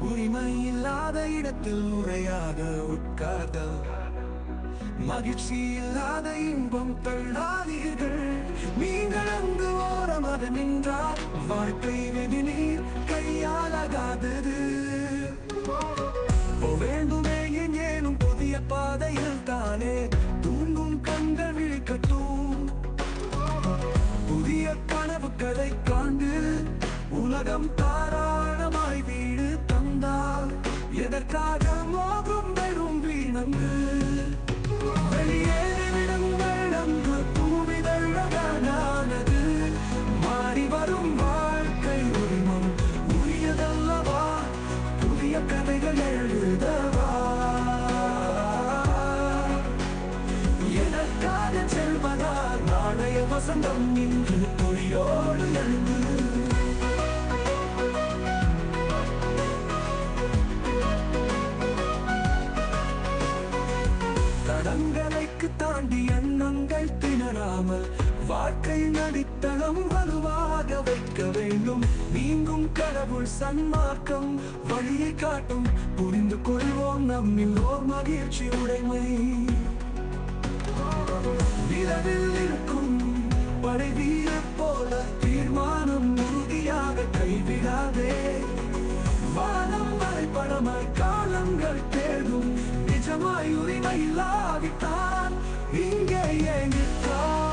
உரிமை இல்லாத இடத்தில் உரையாக உட்கார்தல், மகிழ்ச்சி இல்லாத இன்பம் தள்ளாதீர்கள். நீங்கள் அங்கு ஓரமாக நின்றால் வாழ்க்கை விதி நீர் கையாலாகாதது. வேண்டுமே ஏனும் புதிய பாதையில் தானே தூங்கும் கண்கள் விழிக்கட்டும். புதிய கனவுகளை காண்டு உலகம் தாராளமாய் வீடு தந்தால் எதற்காக மோகம் வெறும் வீணங்கு. வெளியேறிவிடுங்கள், அங்கு பூமிதழகானது. மாறி வரும் வாழ்க்கை உரிமம் உரியதல்லவா, புதிய கதைகள் எழுதவா. எதற்காக செல்வதால் நாளைய வசந்தம் இன்று துளியோடு எழுந்து. தடங்களைக்கு தாண்டி எண்ணங்கள் திணறாமல் வாழ்க்கை நடித்தளம் வலுவாக வைக்க வேண்டும். நீங்கும் கடவுள் சன்மார்க்கம் வழியை காட்டும். புரிந்து கொள்வோம் நம்மில் ஓர் மகிழ்ச்சி உடைமை. நிலவில் இருக்கும் படை வீர போல தீர்மானம் உறுதியாக கைவிடாதே. வானம் வரைபடமாய் காலங்கள் தேடும். நிஜமாய் உரிமை இல்லாவிட்டான் இங்கே நிற்கான்.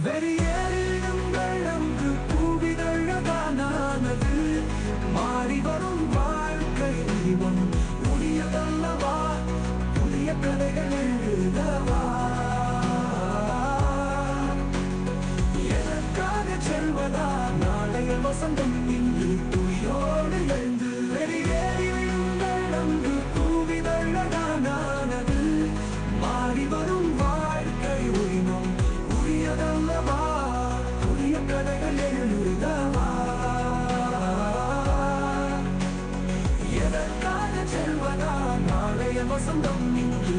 வெளியேறிடுங்கள், அங்கு பூவிதழகானது. மாறி வரும் வாழ்க்கை உரிமம் உரியதல்லவா, புதிய கதைகள் எழுதவா. எதற்காக செல்வதா நாளைய வசந்தம் இன்று துளியோடு எழுந்து. வெளியேறி விழுங்கள், அங்கு பூவிதழகானது. மாறி வரும் வாழ்க்கை உரிமம் உரியதல்லவா, புதிய கதைகள் எழுதவா. எதற்காக செல்வதா நாளைய வசந்தம் இன்று